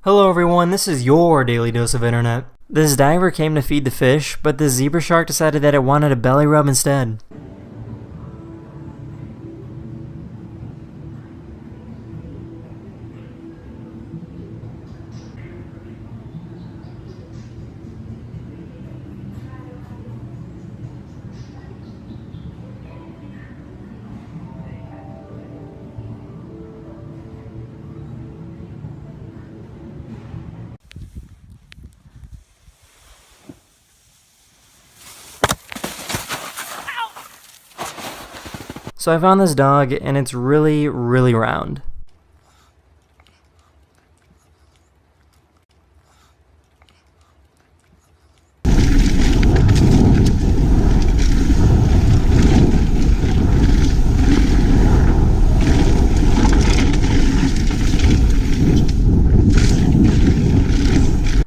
Hello everyone, this is your daily dose of internet. This diver came to feed the fish, but the zebra shark decided that it wanted a belly rub instead. So I found this dog, and it's really round.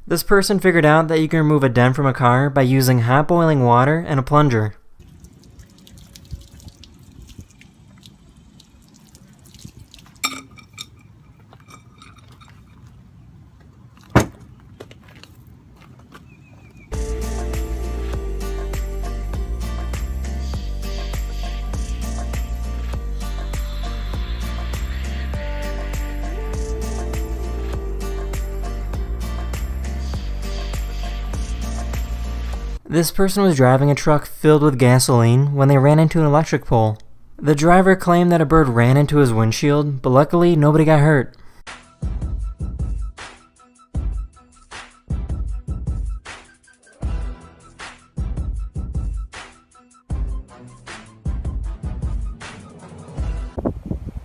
This person figured out that you can remove a dent from a car by using hot boiling water and a plunger. This person was driving a truck filled with gasoline when they ran into an electric pole. The driver claimed that a bird ran into his windshield, but luckily nobody got hurt.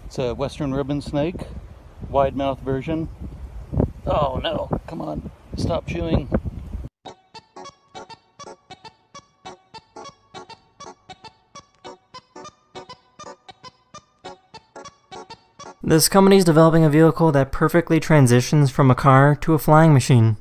It's a western ribbon snake, wide mouth version. Oh no, come on, stop chewing. This company is developing a vehicle that perfectly transitions from a car to a flying machine.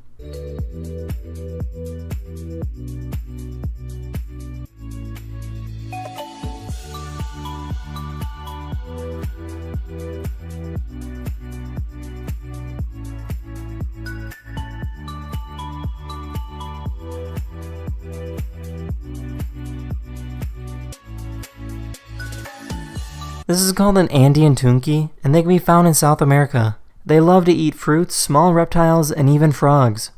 This is called an Andean tunky, and they can be found in South America. They love to eat fruits, small reptiles, and even frogs.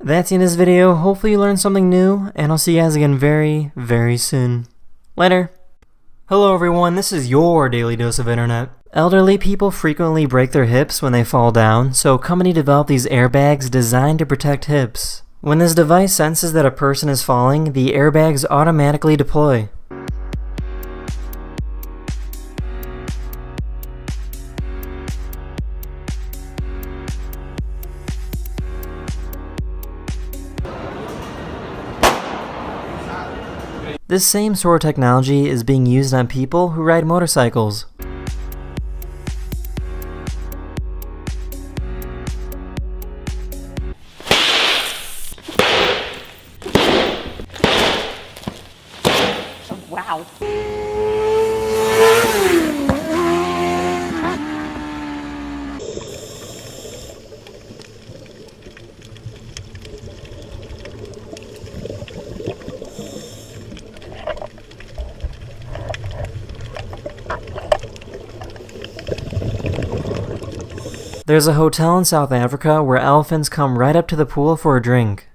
That's the end of this video. Hopefully you learned something new, and I'll see you guys again very soon. Later. Hello everyone, this is your daily dose of internet. Elderly people frequently break their hips when they fall down, so a company developed these airbags designed to protect hips. When this device senses that a person is falling, the airbags automatically deploy. This same sort of technology is being used on people who ride motorcycles. Wow. There's a hotel in South Africa where elephants come right up to the pool for a drink.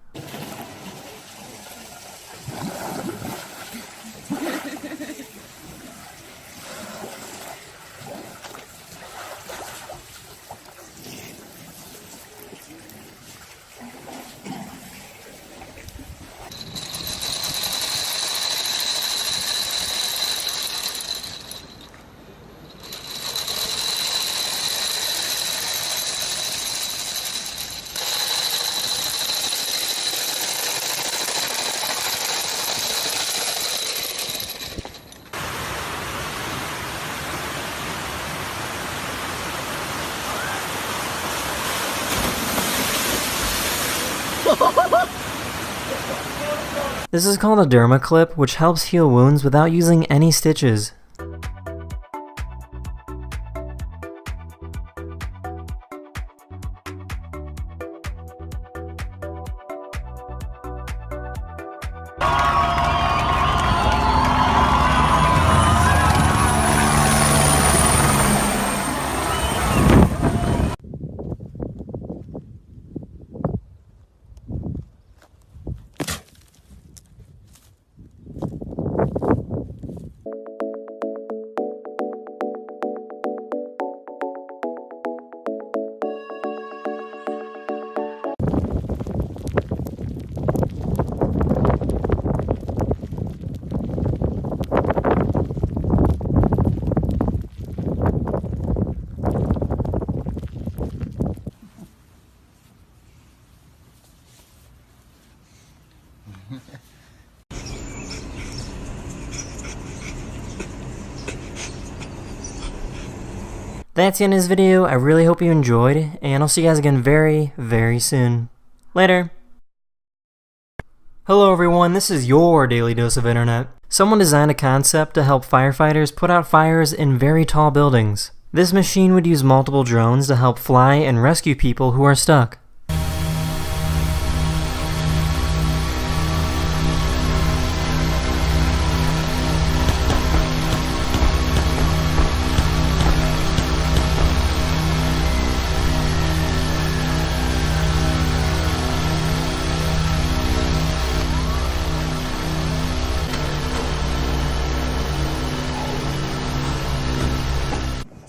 This is called a derma clip, which helps heal wounds without using any stitches. That's the end of this video. I really hope you enjoyed, and I'll see you guys again very, very soon. Later. Hello everyone, this is your Daily Dose of Internet. Someone designed a concept to help firefighters put out fires in very tall buildings. This machine would use multiple drones to help fly and rescue people who are stuck.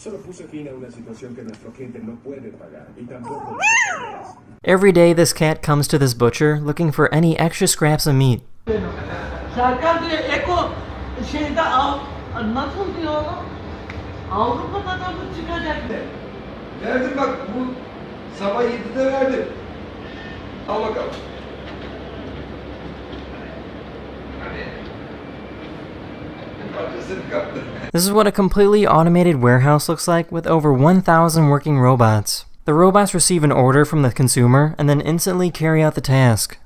Solo puse fin a una situación que nuestro cliente no puede pagar y tampoco las tareas. Every day this cat comes to this butcher looking for any extra scraps of meat. Verdim bak bu sabah 7'de verdim. Al bakalım. Parçasını kaptı. This is what a completely automated warehouse looks like with over 1,000 working robots. The robots receive an order from the consumer and then instantly carry out the task.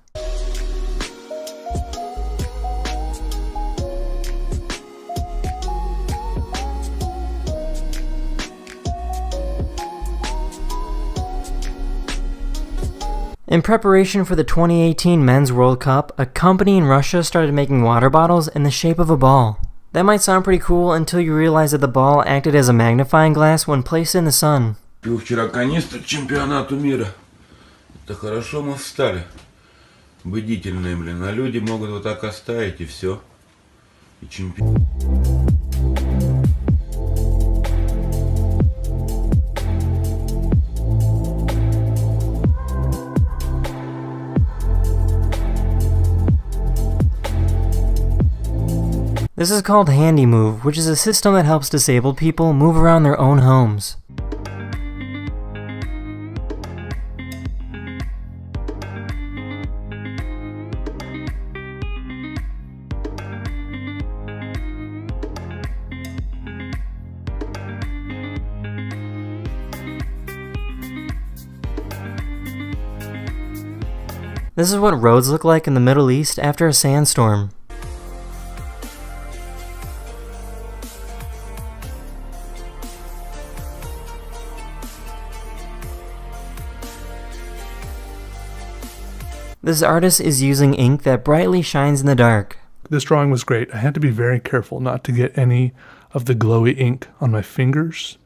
In preparation for the 2018 Men's World Cup, a company in Russia started making water bottles in the shape of a ball. That might sound pretty cool until you realize that the ball acted as a magnifying glass when placed in the sun. Пил вчера канистру к чемпионату мира. Это хорошо мы встали. Бдительные, блин. А люди могут вот так оставить и все. И чемпион. This is called Handy Move, which is a system that helps disabled people move around their own homes. This is what roads look like in the Middle East after a sandstorm. This artist is using ink that brightly shines in the dark. This drawing was great. I had to be very careful not to get any of the glowy ink on my fingers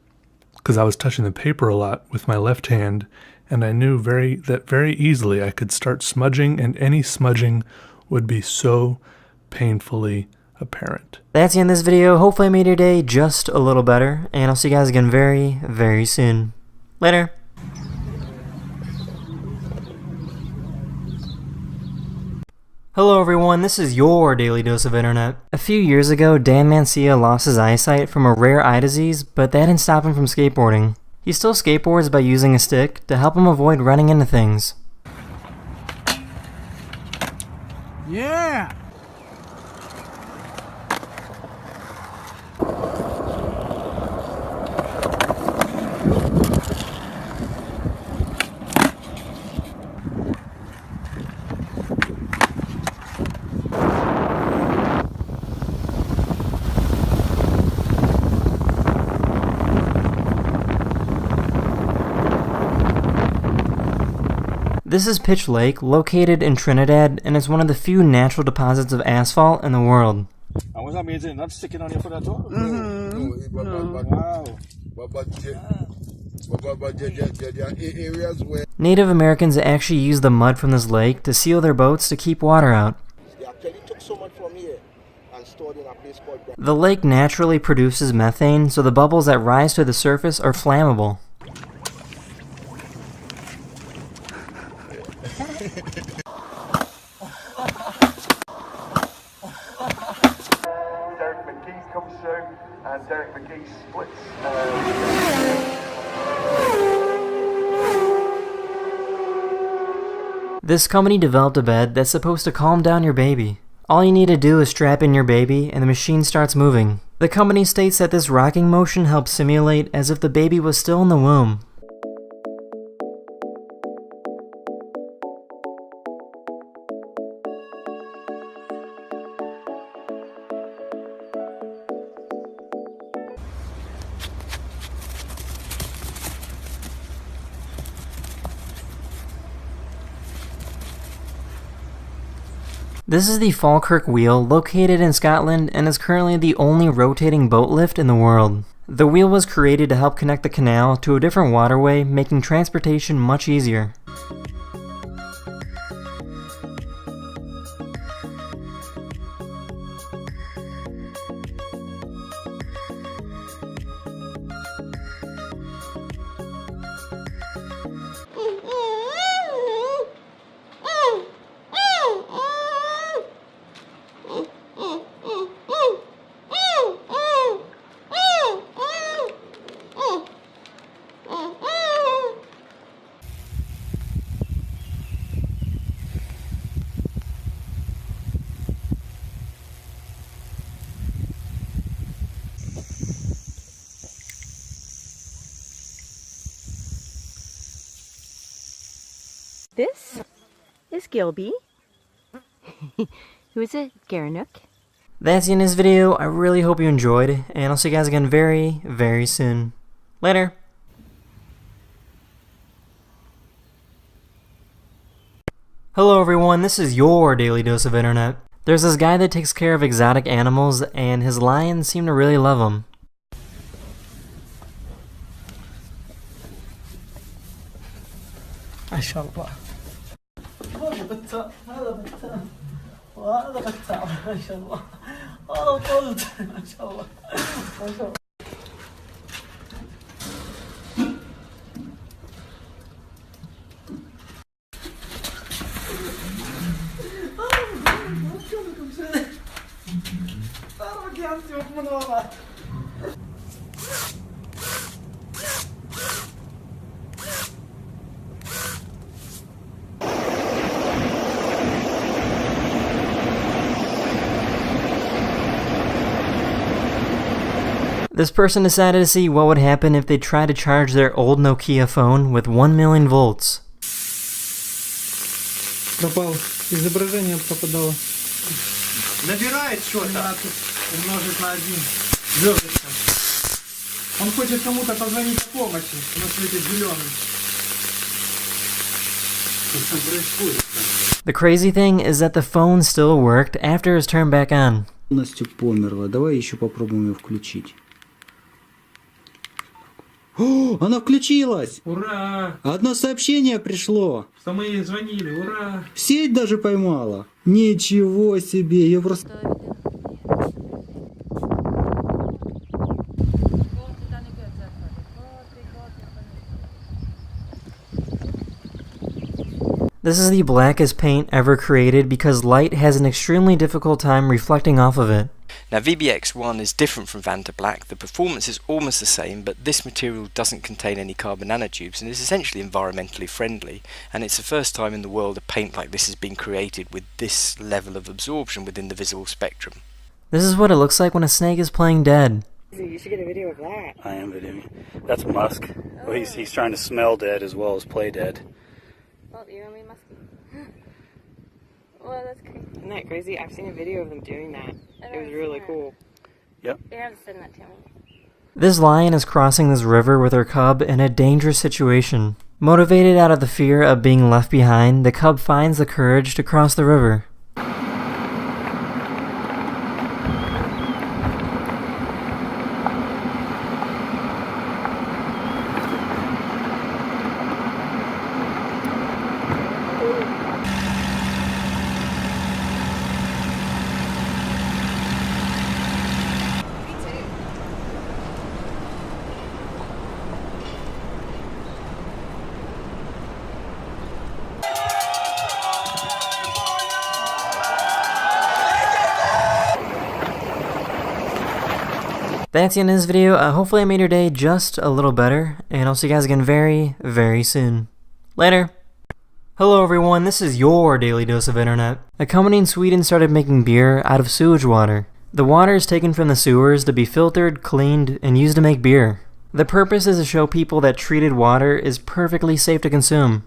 because I was touching the paper a lot with my left hand, and I knew that very easily I could start smudging, and any smudging would be so painfully apparent. That's the end of this video. Hopefully I made your day just a little better, and I'll see you guys again very, very soon. Later. Hello everyone, this is your Daily Dose of Internet. A few years ago, Dan Mancia lost his eyesight from a rare eye disease, but that didn't stop him from skateboarding. He still skateboards by using a stick to help him avoid running into things. Yeah! This is Pitch Lake, located in Trinidad, and it's one of the few natural deposits of asphalt in the world. And was that means it not sticking on your foot at all? Areas where Native Americans actually use the mud from this lake to seal their boats to keep water out. they actually took so much from here and stored in a place called The lake naturally produces methane, so the bubbles that rise to the surface are flammable. Derek McGee comes through, and Derek McGee splits. This company developed a bed that's supposed to calm down your baby. All you need to do is strap in your baby and the machine starts moving. The company states that this rocking motion helps simulate as if the baby was still in the womb. This is the Falkirk wheel, located in Scotland, and is currently the only rotating boat lift in the world. The wheel was created to help connect the canal to a different waterway, making transportation much easier. This is Gilby. Who is it? Garanuk. That's the end of this video. I really hope you enjoyed, and I'll see you guys again very, very soon. Later. Hello everyone, this is your Daily Dose of Internet. There's this guy that takes care of exotic animals, and his lions seem to really love him. ما شاء الله هذا بتاع وهذا بتاع ما شاء الله هذا طلت ما شاء الله ما شاء الله This person decided to see what would happen if they tried to charge their old Nokia phone with 1 million volts. пропал изображение пропадало набирает что-то умножить на 1 звездочка он хочет кому-то позвонить о помощи на свете зеленым что там происходит. The crazy thing is that the phone still worked after it was turned back on. Полностью померла. Давай еще попробуем ее включить. О, она включилась! Ура! Одно сообщение пришло. Что мы ей звонили, ура! Сеть даже поймала. Ничего себе, я просто... This is the blackest paint ever created because light has an extremely difficult time reflecting off of it. Now VBX1 is different from Vantablack. The performance is almost the same, but this material doesn't contain any carbon nanotubes and is essentially environmentally friendly, and it's the first time in the world a paint like this has been created with this level of absorption within the visible spectrum. This is what it looks like when a snake is playing dead. You should get a video of that. I am videoing. That's Musk. Well, he's trying to smell dead as well as play dead. Well, you're only musky. Well, that's crazy. Isn't that crazy? I've seen a video of them doing that. It was really cool. Yep. You have to send that to me. This lion is crossing this river with her cub in a dangerous situation. Motivated out of the fear of being left behind, the cub finds the courage to cross the river. That's the end of this video. Hopefully I made your day just a little better, and I'll see you guys again very, very soon. Later! Hello everyone, this is your Daily Dose of Internet. A company in Sweden started making beer out of sewage water. The water is taken from the sewers to be filtered, cleaned, and used to make beer. The purpose is to show people that treated water is perfectly safe to consume.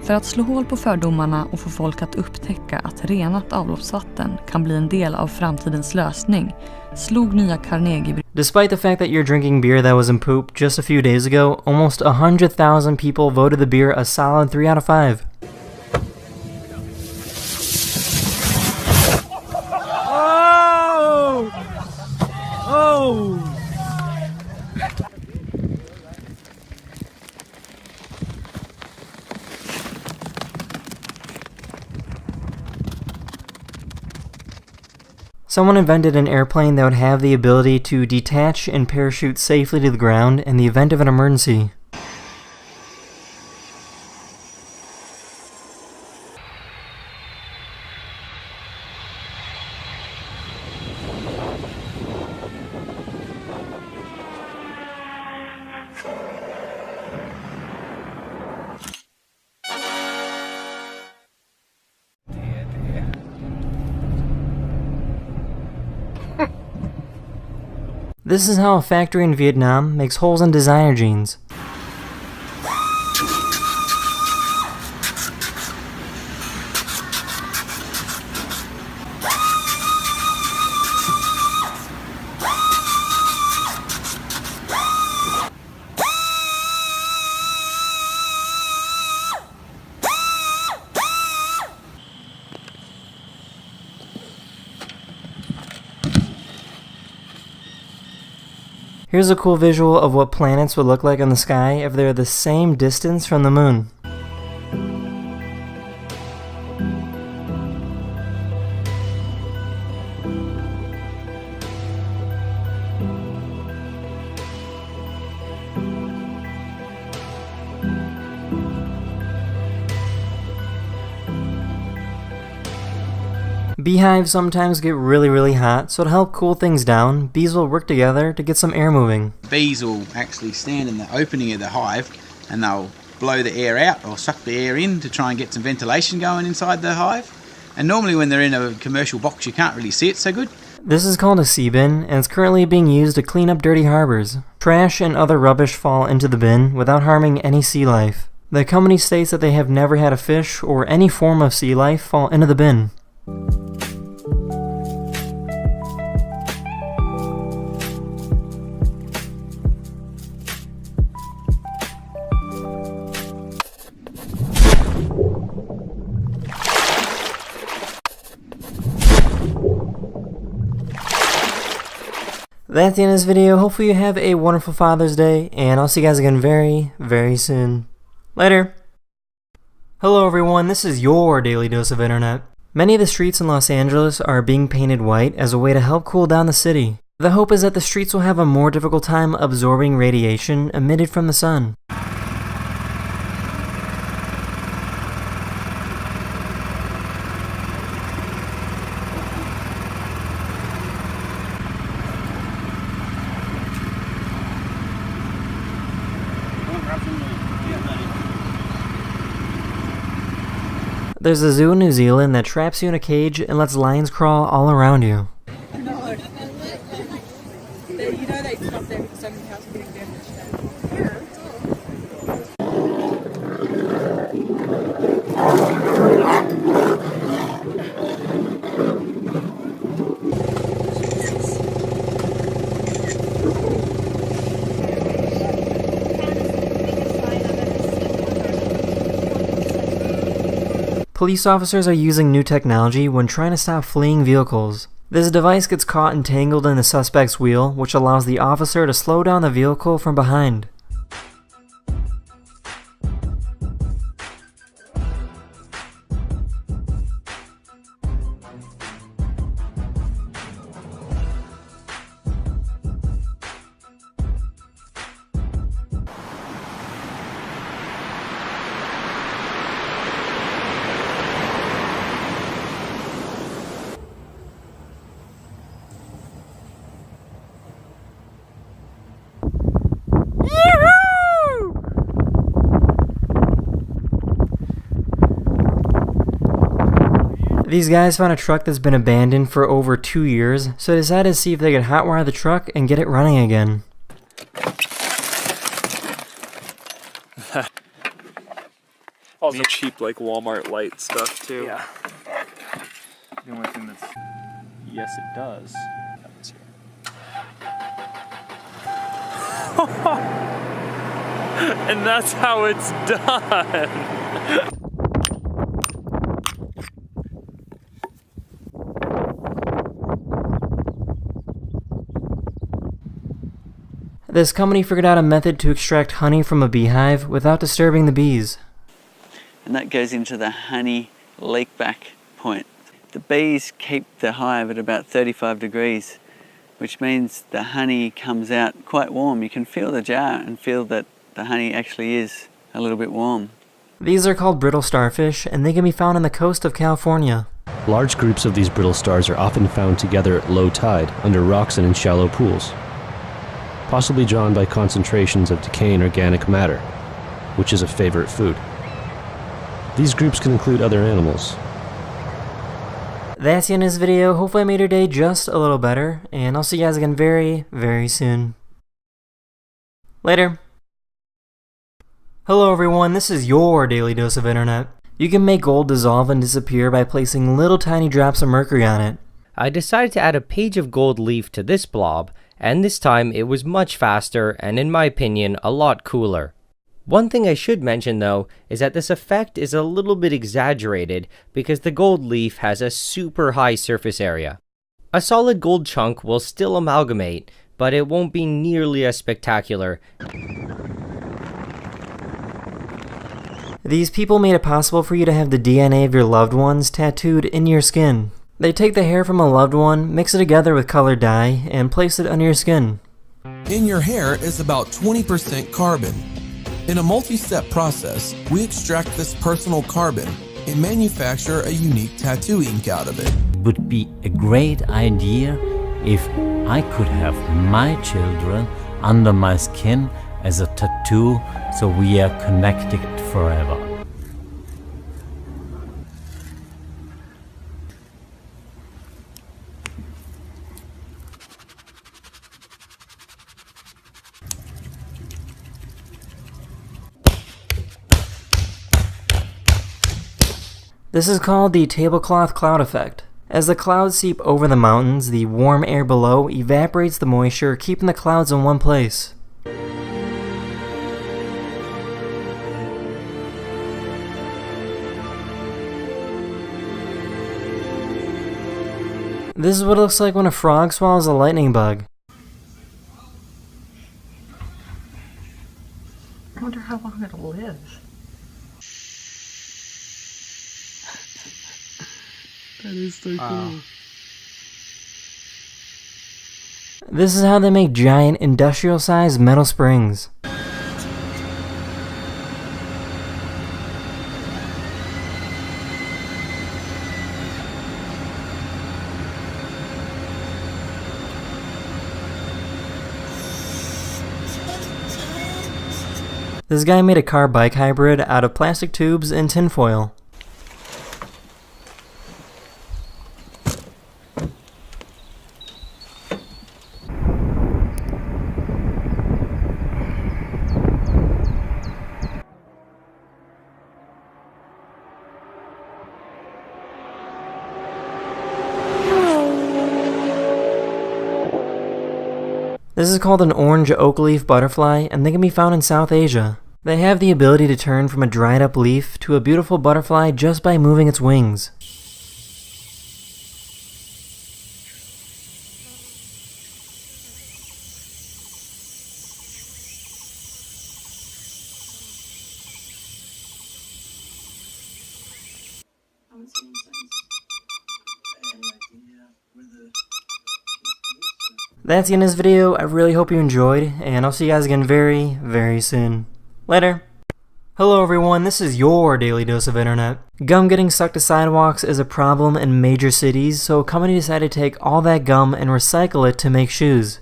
För att slå hål på fördomarna och få folk att upptäcka att renat avloppsvatten kan bli en del av framtidens lösning, slog nya Carnegie. Despite the fact that you're drinking beer that was in poop just a few days ago, almost 100,000 people voted the beer a solid 3 out of 5. Oh! Oh! Someone invented an airplane that would have the ability to detach and parachute safely to the ground in the event of an emergency. This is how a factory in Vietnam makes holes in designer jeans. Here's a cool visual of what planets would look like in the sky if they're the same distance from the moon. Beehives sometimes get really hot, so to help cool things down, bees will work together to get some air moving. Bees will actually stand in the opening of the hive and they'll blow the air out or suck the air in to try and get some ventilation going inside the hive. And normally when they're in a commercial box you can't really see it so good. This is called a sea bin, and it's currently being used to clean up dirty harbors. Trash and other rubbish fall into the bin without harming any sea life. The company states that they have never had a fish or any form of sea life fall into the bin. That's the end of this video. Hopefully you have a wonderful Father's Day, and I'll see you guys again very soon. Later! Hello everyone, this is your Daily Dose of Internet. Many of the streets in Los Angeles are being painted white as a way to help cool down the city. The hope is that the streets will have a more difficult time absorbing radiation emitted from the sun. There's a zoo in New Zealand that traps you in a cage and lets lions crawl all around you. You know they stopped there because so many houses were getting damaged. police officers are using new technology when trying to stop fleeing vehicles. This device gets caught entangled in the suspect's wheel, which allows the officer to slow down the vehicle from behind. These guys found a truck that's been abandoned for over 2 years, so they decided to see if they could hotwire the truck and get it running again. Also cheap, like Walmart light stuff too. Yeah. The only thing that's... Yes, it does. And that's how it's done. This company figured out a method to extract honey from a beehive without disturbing the bees. And that goes into the honey leak-back point. The bees keep the hive at about 35 degrees, which means the honey comes out quite warm. You can feel the jar and feel that the honey actually is a little bit warm. These are called brittle starfish, and they can be found on the coast of California. Large groups of these brittle stars are often found together at low tide, under rocks and in shallow pools, possibly drawn by concentrations of decaying organic matter, which is a favorite food. These groups can include other animals. That's the end of this video. Hopefully I made your day just a little better, and I'll see you guys again very, very soon. Later. Hello everyone, this is your daily dose of internet. You can make gold dissolve and disappear by placing little tiny drops of mercury on it. I decided to add a page of gold leaf to this blob, and this time it was much faster and, in my opinion, a lot cooler. One thing I should mention though is that this effect is a little bit exaggerated because the gold leaf has a super high surface area. A solid gold chunk will still amalgamate, but it won't be nearly as spectacular. These people made it possible for you to have the DNA of your loved ones tattooed in your skin. They take the hair from a loved one, mix it together with colored dye, and place it under your skin. In your hair is about 20% carbon. In a multi-step process, we extract this personal carbon and manufacture a unique tattoo ink out of it. It would be a great idea if I could have my children under my skin as a tattoo, so we are connected forever. This is called the tablecloth cloud effect. As the clouds seep over the mountains, the warm air below evaporates the moisture, keeping the clouds in one place. This is what it looks like when a frog swallows a lightning bug. I wonder how long it'll live. That is so cool. This is how they make giant industrial-sized metal springs. This guy made a car-bike hybrid out of plastic tubes and tinfoil. This is called an orange oak leaf butterfly, and they can be found in South Asia. They have the ability to turn from a dried up leaf to a beautiful butterfly just by moving its wings. That's the end of this video. I really hope you enjoyed, and I'll see you guys again very, very soon. Later. Hello everyone, this is your daily dose of internet. Gum getting stuck to sidewalks is a problem in major cities, so a company decided to take all that gum and recycle it to make shoes.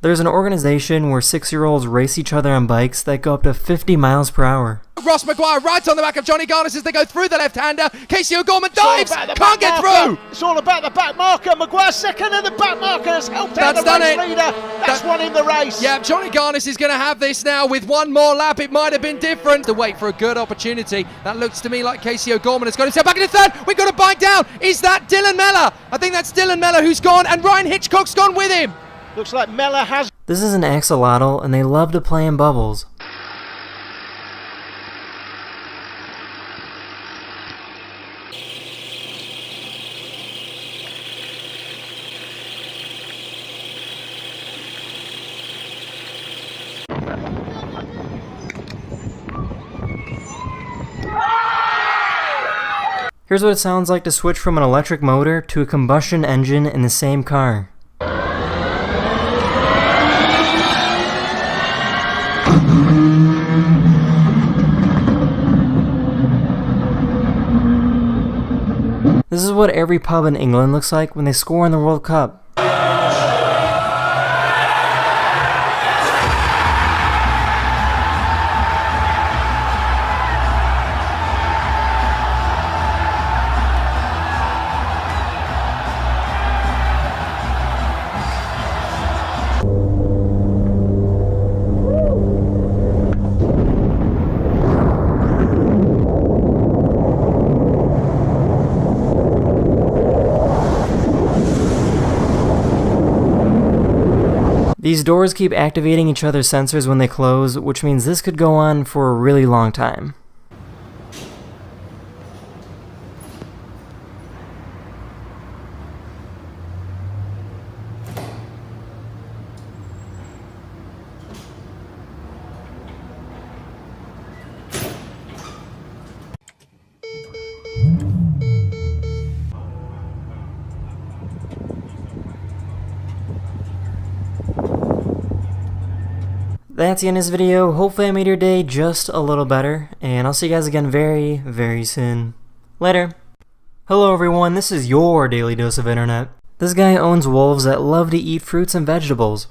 There's an organization where 6-year-olds race each other on bikes that go up to 50 miles per hour. Ross McGuire right on the back of Johnny Garnis as they go through the left-hander. Casey O'Gorman dives, can't get through. It's all about the back marker. Maguire second, and the back marker has helped out the race leader. That's won in the race. Yeah, Johnny Garnis is going to have this now with one more lap. It might have been different. To wait for a good opportunity. That looks to me like Casey O'Gorman has got himself back in the third. We've got a bike down. Is that Dylan Mellor? I think that's Dylan Mellor who's gone, and Ryan Hitchcock's gone with him. Looks like Mellor has. This is an axolotl, and they love to play in bubbles. Here's what it sounds like to switch from an electric motor to a combustion engine in the same car. This is what every pub in England looks like when they score in the World Cup. These doors keep activating each other's sensors when they close, which means this could go on for a really long time. That's the end of this video. Hopefully I made your day just a little better, and I'll see you guys again very, very soon. Later. Hello everyone, this is your daily dose of internet. This guy owns wolves that love to eat fruits and vegetables.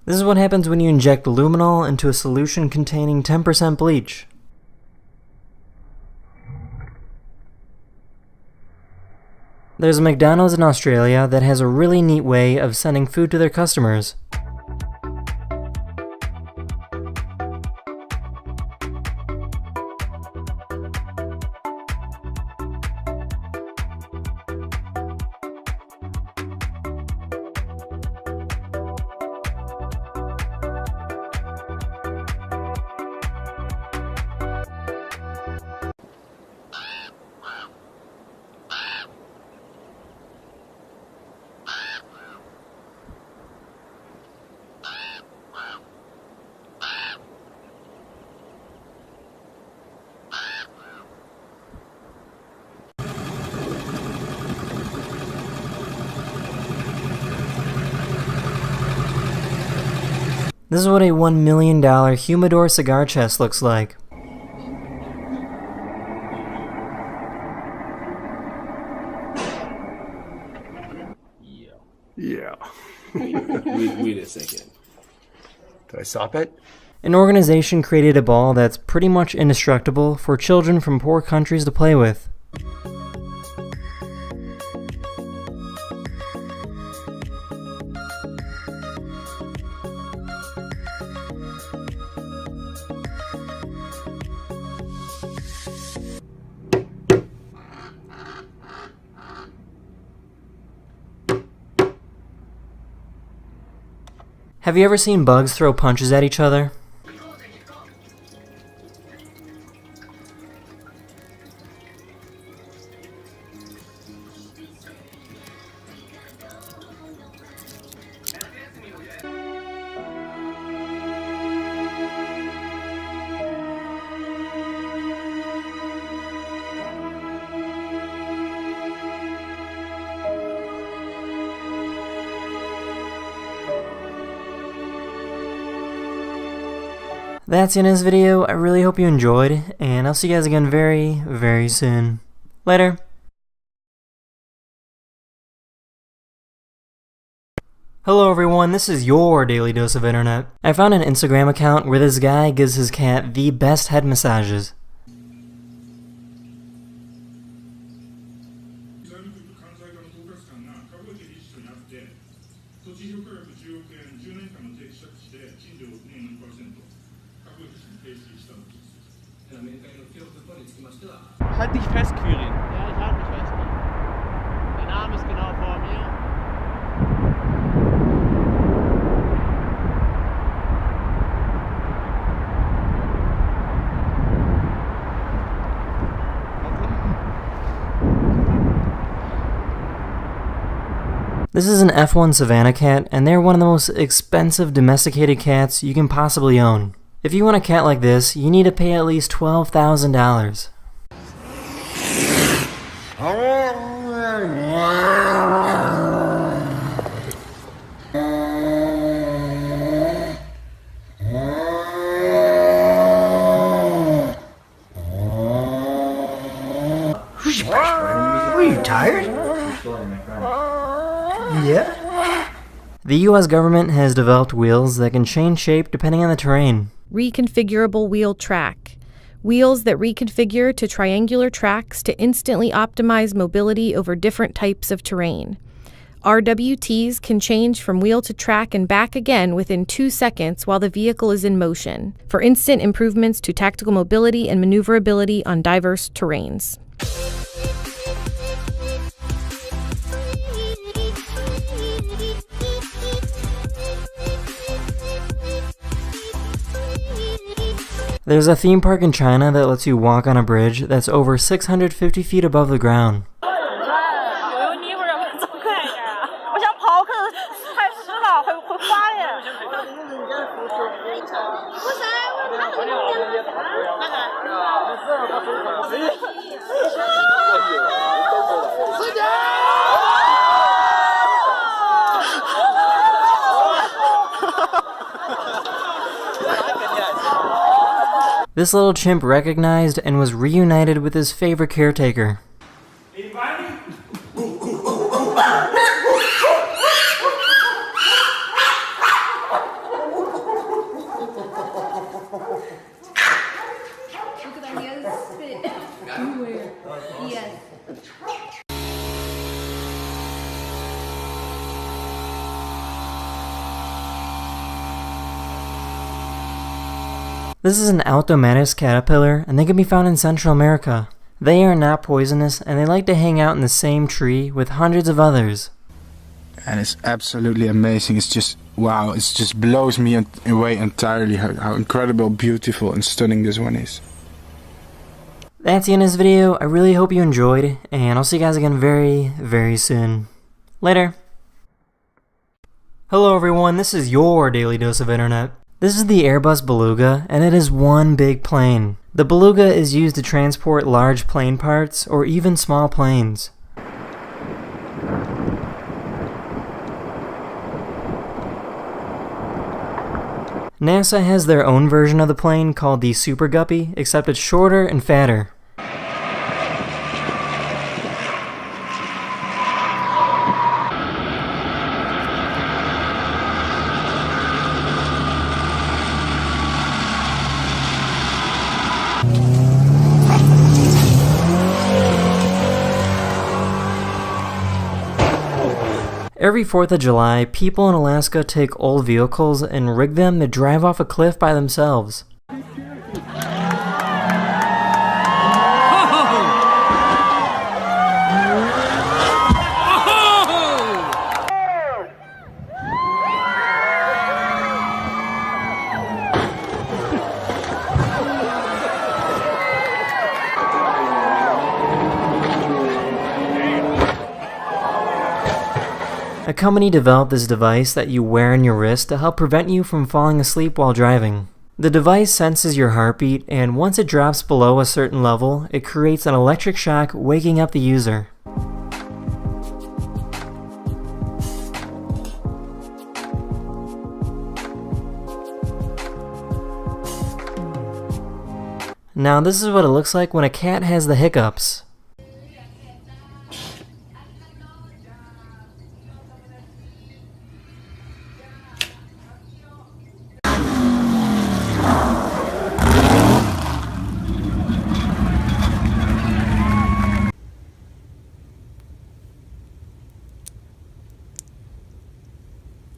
This is what happens when you inject luminol into a solution containing 10% bleach. There's a McDonald's in Australia that has a really neat way of sending food to their customers. This is what a $1 million humidor cigar chest looks like. Yeah. Wait a second. Did I stop it? An organization created a ball that's pretty much indestructible for children from poor countries to play with. Have you ever seen bugs throw punches at each other? That's the end of this video. I really hope you enjoyed, and I'll see you guys again very, very soon. Later. Hello everyone, this is your daily dose of internet. I found an Instagram account where this guy gives his cat the best head massages. Halt dich fest, Quirin. Ja, ich halte mich fest. Dein Arm ist genau vor mir. This is an F1 Savannah cat, and they're one of the most expensive domesticated cats you can possibly own. If you want a cat like this, you need to pay at least $12,000. Are you tired? Yeah? The US government has developed wheels that can change shape depending on the terrain. Reconfigurable wheel track. Wheels that reconfigure to triangular tracks to instantly optimize mobility over different types of terrain. RWTs can change from wheel to track and back again within 2 seconds while the vehicle is in motion, for instant improvements to tactical mobility and maneuverability on diverse terrains. There's a theme park in China that lets you walk on a bridge that's over 650 feet above the ground. This little chimp recognized and was reunited with his favorite caretaker. This is an Altomatus caterpillar, and they can be found in Central America. They are not poisonous, and they like to hang out in the same tree with hundreds of others. And it's absolutely amazing. It's just, wow, it just blows me away entirely how incredible, beautiful, and stunning this one is. That's the end of this video. I really hope you enjoyed, and I'll see you guys again very, very soon. Later. Hello everyone, this is your daily dose of internet. This is the Airbus Beluga, and it is one big plane. The Beluga is used to transport large plane parts, or even small planes. NASA has their own version of the plane called the Super Guppy, except it's shorter and fatter. Every 4th of July, people in Alaska take old vehicles and rig them to drive off a cliff by themselves. A company developed this device that you wear on your wrist to help prevent you from falling asleep while driving. The device senses your heartbeat, and once it drops below a certain level, it creates an electric shock, waking up the user. Now this is what it looks like when a cat has the hiccups.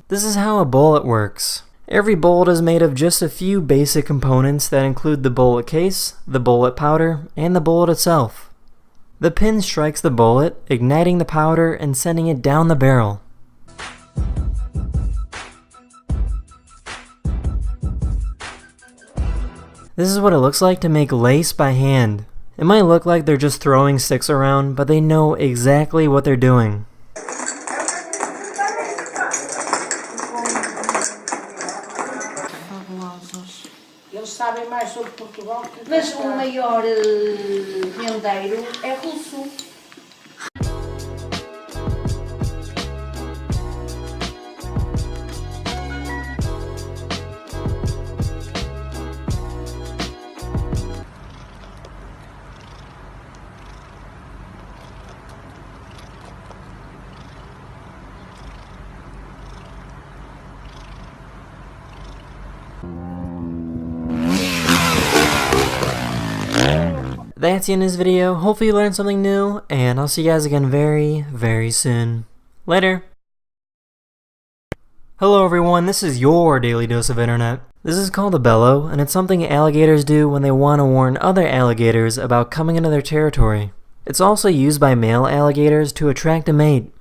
This is how a bullet works. Every bullet is made of just a few basic components that include the bullet case, the bullet powder, and the bullet itself. The pin strikes the bullet, igniting the powder and sending it down the barrel. This is what it looks like to make lace by hand. It might look like they're just throwing sticks around, but they know exactly what they're doing. Eles sabem mais sobre Portugal, mas o maior vendeiro é russo. That's the end of this video. Hopefully you learned something new, and I'll see you guys again very, very soon. Later! Hello everyone, this is your Daily Dose of Internet. This is called a bellow, and it's something alligators do when they want to warn other alligators about coming into their territory. It's also used by male alligators to attract a mate.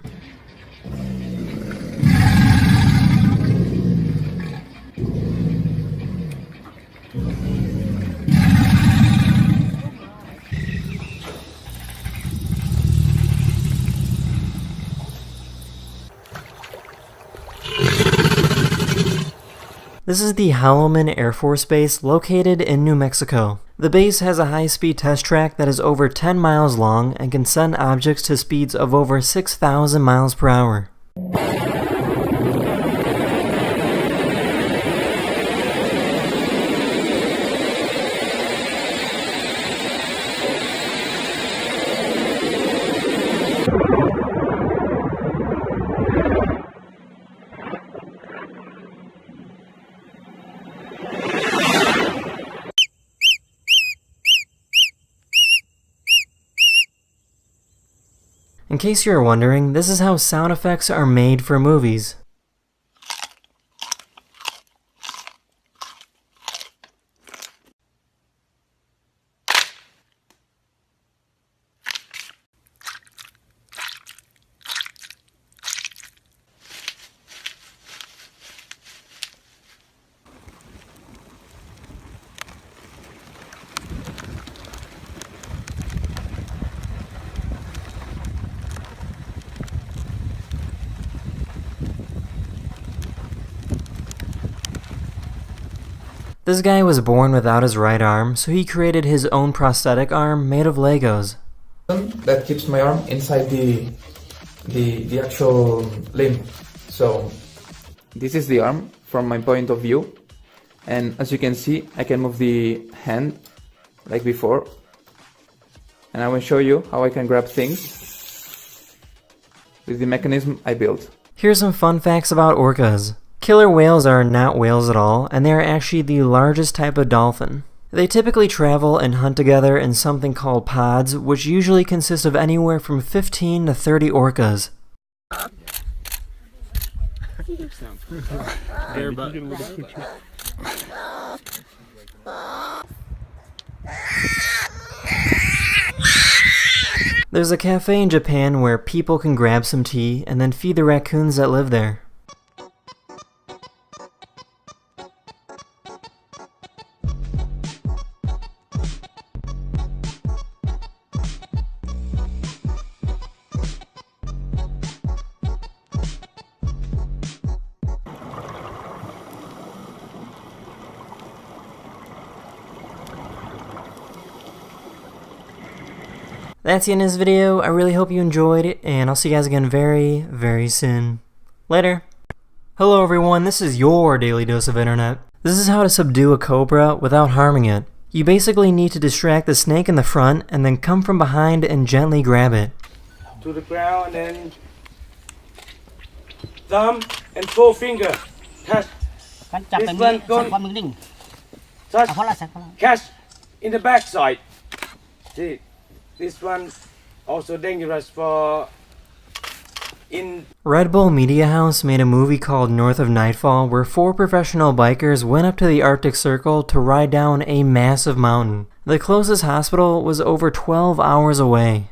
This is the Holloman Air Force Base located in New Mexico. The base has a high-speed test track that is over 10 miles long and can send objects to speeds of over 6,000 miles per hour. In case you're wondering, this is how sound effects are made for movies. This guy was born without his right arm, so he created his own prosthetic arm made of Legos. That keeps my arm inside the actual limb. So this is the arm from my point of view, And as you can see, I can move the hand like before. And I will show you how I can grab things with the mechanism I built. Here's some fun facts about orcas. Killer whales are not whales at all, and they are actually the largest type of dolphin. They typically travel and hunt together in something called pods, which usually consist of anywhere from 15 to 30 orcas. There's a cafe in Japan where people can grab some tea and then feed the raccoons that live there. That's the end of this video. I really hope you enjoyed it, and I'll see you guys again very, very soon. Later. Hello everyone, this is your daily dose of internet. This is how to subdue a cobra without harming it. You basically need to distract the snake in the front and then come from behind and gently grab it. To the ground and then thumb and forefinger touch. This one go touch. Catch in the backside. See, this one also dangerous for in. Red Bull Media House made a movie called North of Nightfall where 4 professional bikers went up to the Arctic Circle to ride down a massive mountain. The closest hospital was over 12 hours away.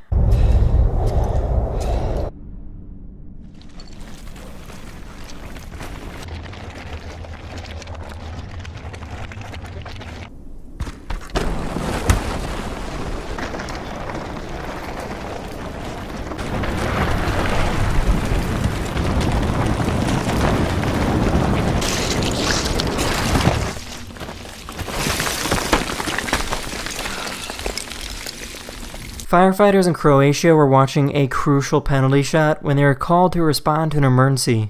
Firefighters in Croatia were watching a crucial penalty shot when they were called to respond to an emergency.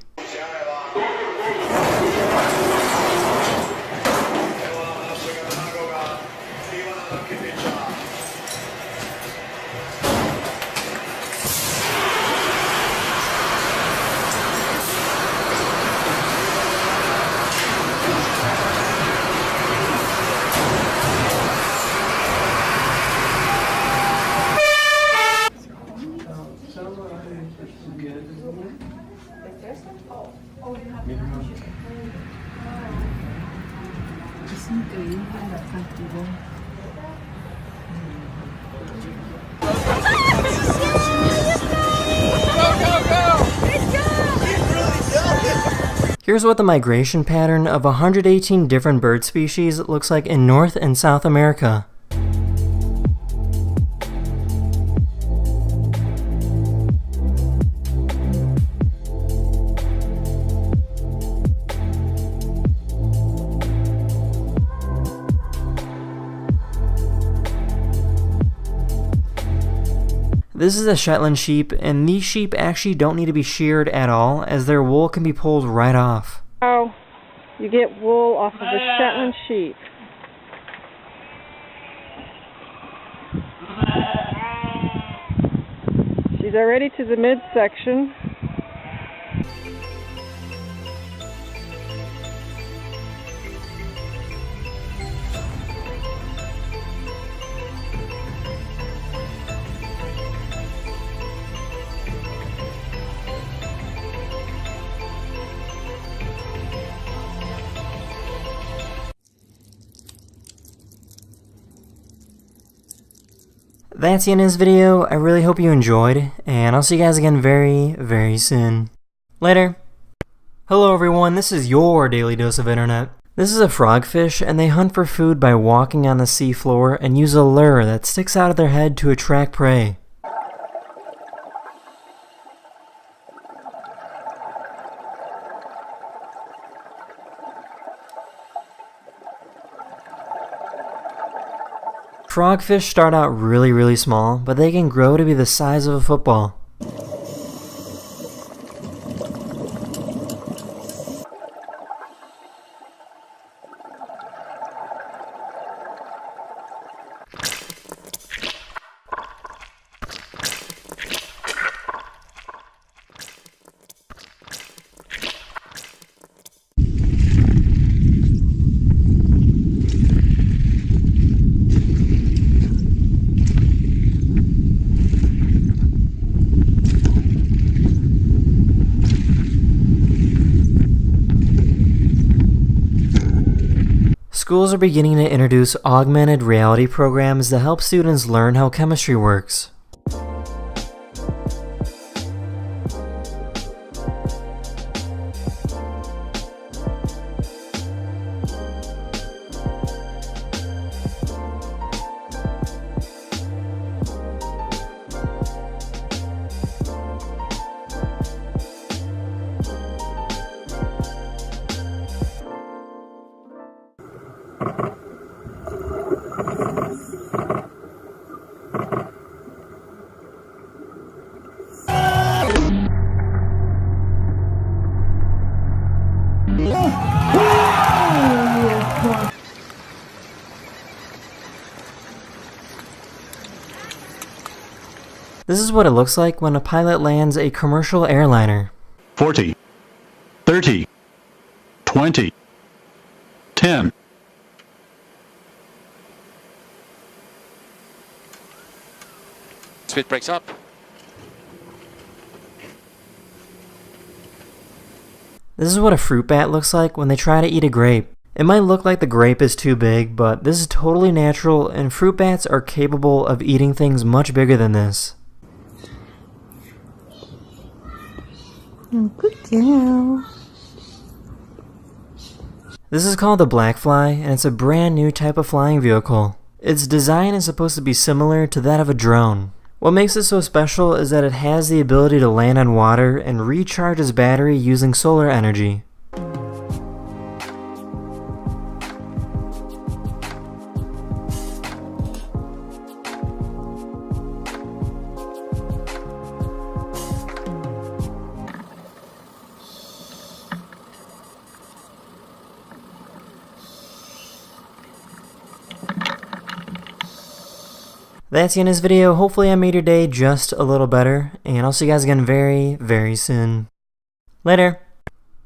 Here's what the migration pattern of 118 different bird species looks like in North and South America. This is a Shetland sheep, and these sheep actually don't need to be sheared at all, as their wool can be pulled right off. How you get wool off of a Shetland sheep. She's already to the midsection. That's the end of this video. I really hope you enjoyed, and I'll see you guys again very, very soon. Later. Hello everyone, this is your daily dose of internet. This is a frogfish, and they hunt for food by walking on the seafloor and use a lure that sticks out of their head to attract prey. Frogfish start out really small, but they can grow to be the size of a football. schools are beginning to introduce augmented reality programs that help students learn how chemistry works. This is what it looks like when a pilot lands a commercial airliner. 40, 30, 20, 10. Speed brakes up. This is what a fruit bat looks like when they try to eat a grape. It might look like the grape is too big, but this is totally natural and fruit bats are capable of eating things much bigger than this. Good girl. This is called the black fly, and it's a brand new type of flying vehicle. Its design is supposed to be similar to that of a drone. What makes it so special is that it has the ability to land on water and recharge its battery using solar energy. That's the end of this video. Hopefully I made your day just a little better, and I'll see you guys again very, very soon. Later.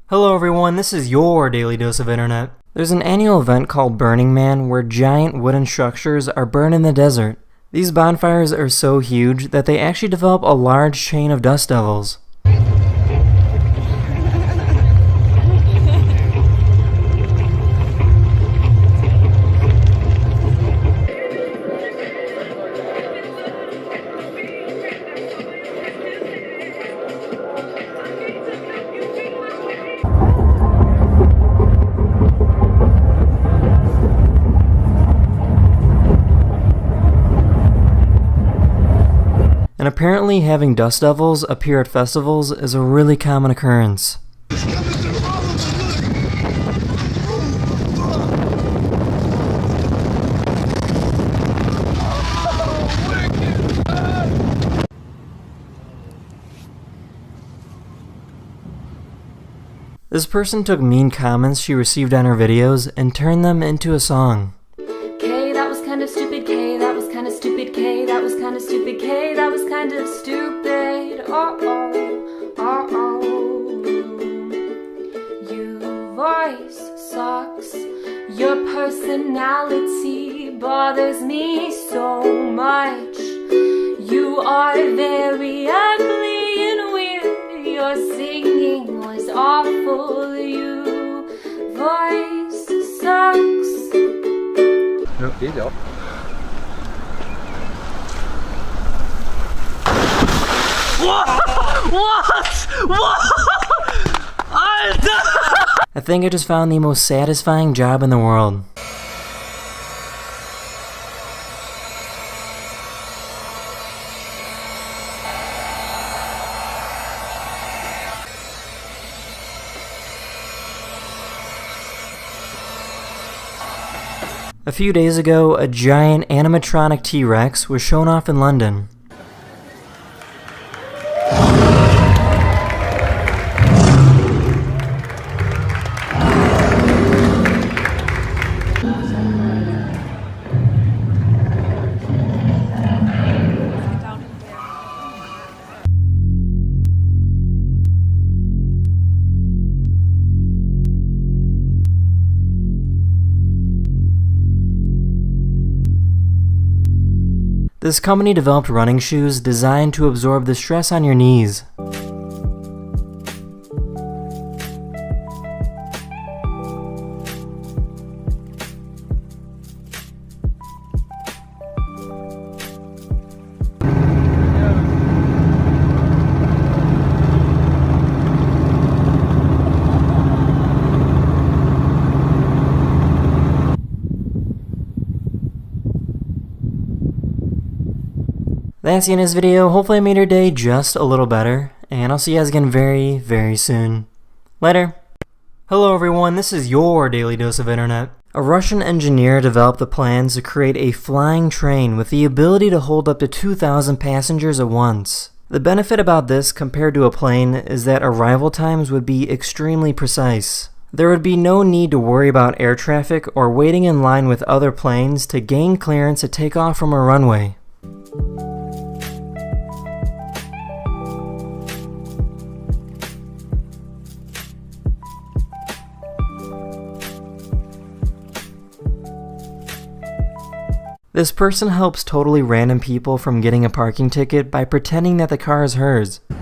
Hello everyone, this is your Daily Dose of Internet. There's an annual event called Burning Man where giant wooden structures are burned in the desert. These bonfires are so huge that they actually develop a large chain of dust devils. And apparently having dust devils appear at festivals is a really common occurrence. This person took mean comments she received on her videos and turned them into a song. K, that was kind of stupid. K, that was kind of stupid. K, that was kind of stupid. K, that was kind of stupid. Your voice sucks. Your personality bothers me so much. You are very ugly and weird. Your singing was awful. Your voice sucks. Ja, geht ja. What? Alter! I think I just found the most satisfying job in the world. A few days ago, a giant animatronic T-Rex was shown off in London. This company developed running shoes designed to absorb the stress on your knees. That's the end of this video. Hopefully I made your day just a little better, and I'll see you guys again very, very soon. Later. Hello everyone, this is your Daily Dose of Internet. A Russian engineer developed the plans to create a flying train with the ability to hold up to 2,000 passengers at once. The benefit about this compared to a plane is that arrival times would be extremely precise. There would be no need to worry about air traffic or waiting in line with other planes to gain clearance to take off from a runway. This person helps totally random people from getting a parking ticket by pretending that the car is hers. I'm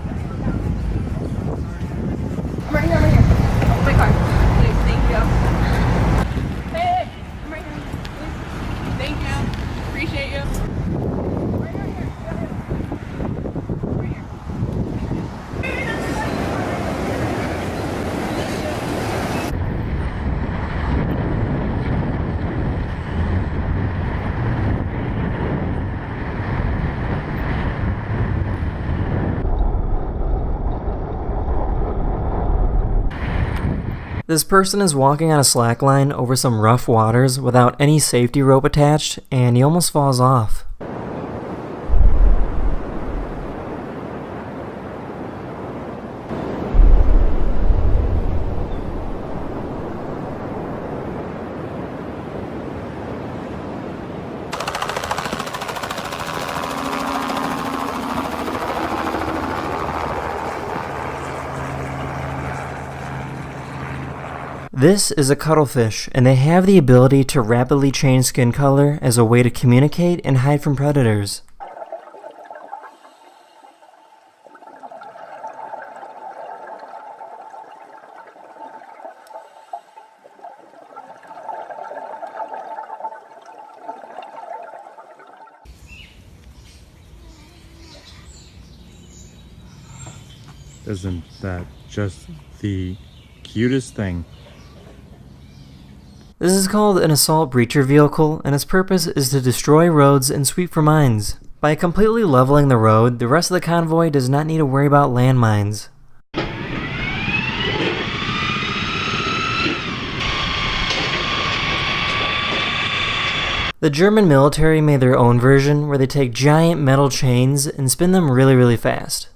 right here, Oh, my car. Please, thank you. Hey, I'm right here. Please. Thank you. Appreciate you. This person is walking on a slackline over some rough waters without any safety rope attached, and he almost falls off. This is a cuttlefish, and they have the ability to rapidly change skin color as a way to communicate and hide from predators. Isn't that just the cutest thing? This is called an assault breacher vehicle, and its purpose is to destroy roads and sweep for mines. By completely leveling the road, the rest of the convoy does not need to worry about landmines. The German military made their own version where they take giant metal chains and spin them really fast.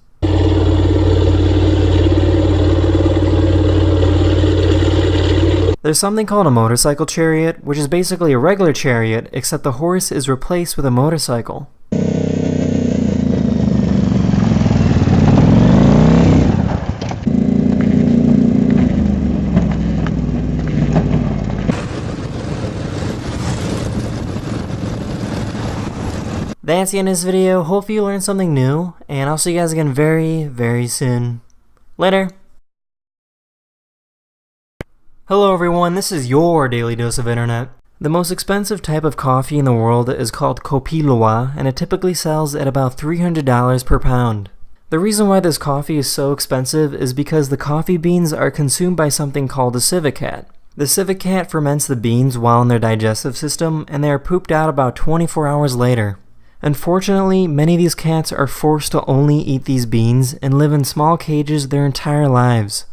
There's something called a motorcycle chariot, which is basically a regular chariot, except the horse is replaced with a motorcycle. That's the end of this video. Hopefully you learned something new, and I'll see you guys again very soon. Later. Hello everyone, this is your Daily Dose of Internet. The most expensive type of coffee in the world is called Kopi Luwak, and it typically sells at about $300 per pound. The reason why this coffee is so expensive is because the coffee beans are consumed by something called a civet cat. The civet cat ferments the beans while in their digestive system, and they are pooped out about 24 hours later. Unfortunately, many of these cats are forced to only eat these beans and live in small cages their entire lives.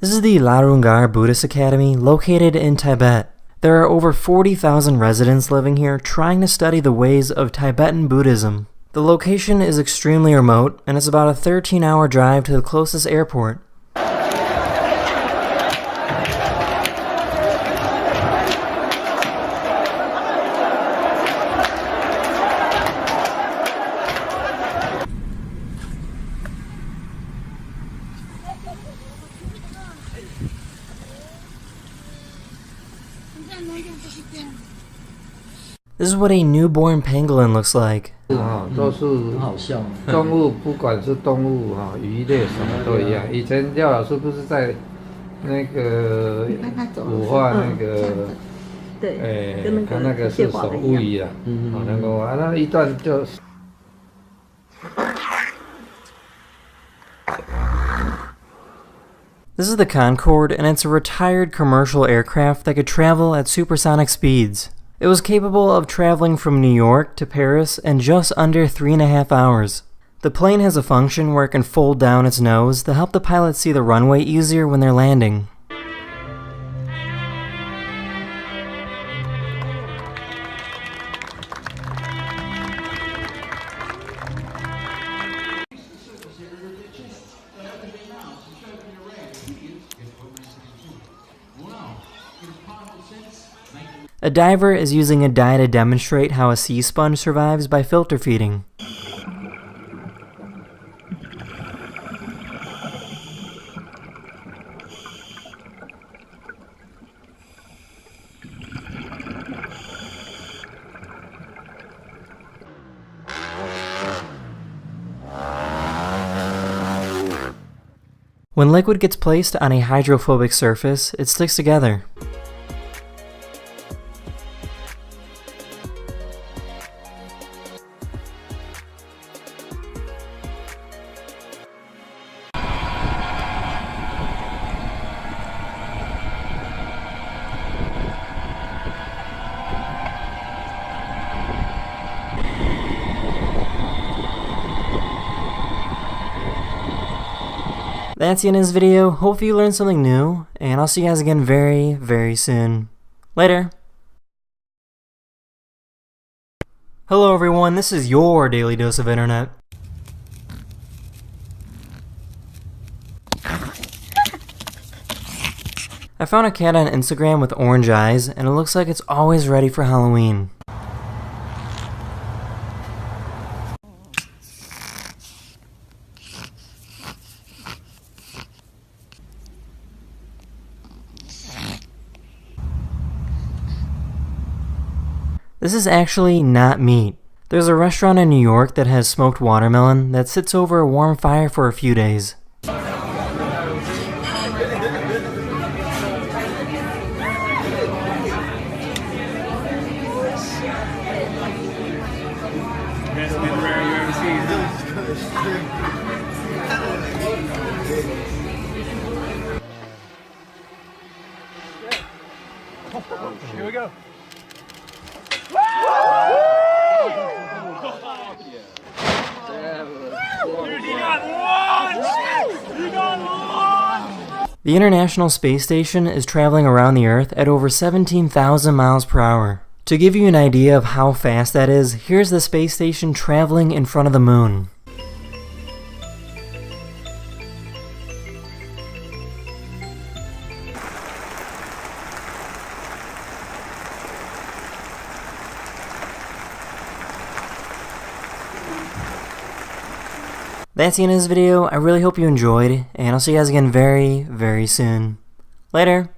This is the Larungar Buddhist Academy located in Tibet. There are over 40,000 residents living here trying to study the ways of Tibetan Buddhism. The location is extremely remote, and it's about a 13-hour drive to the closest airport. This is what a newborn pangolin looks like. 都是动物，不管是动物鱼类什么都一样。以前廖老师不是在那个武化那个，他那个是手乌鱼啊，能够那一段就。This is the Concorde, and it's a retired commercial aircraft that could travel at supersonic speeds. It was capable of traveling from New York to Paris in just under 3.5 hours. The plane has a function where it can fold down its nose to help the pilot see the runway easier when they're landing. A diver is using a dye to demonstrate how a sea sponge survives by filter feeding. When liquid gets placed on a hydrophobic surface, it sticks together. That's the end of this video. Hopefully you learned something new, and I'll see you guys again very, very soon. Later! Hello everyone, this is your Daily Dose of Internet. I found a cat on Instagram with orange eyes, and it looks like it's always ready for Halloween. This is actually not meat. There's a restaurant in New York that has smoked watermelon that sits over a warm fire for a few days. Here we go. The International Space Station is traveling around the Earth at over 17,000 miles per hour. To give you an idea of how fast that is, here's the space station traveling in front of the moon. That's the end of this video. I really hope you enjoyed, and I'll see you guys again very, very soon. Later!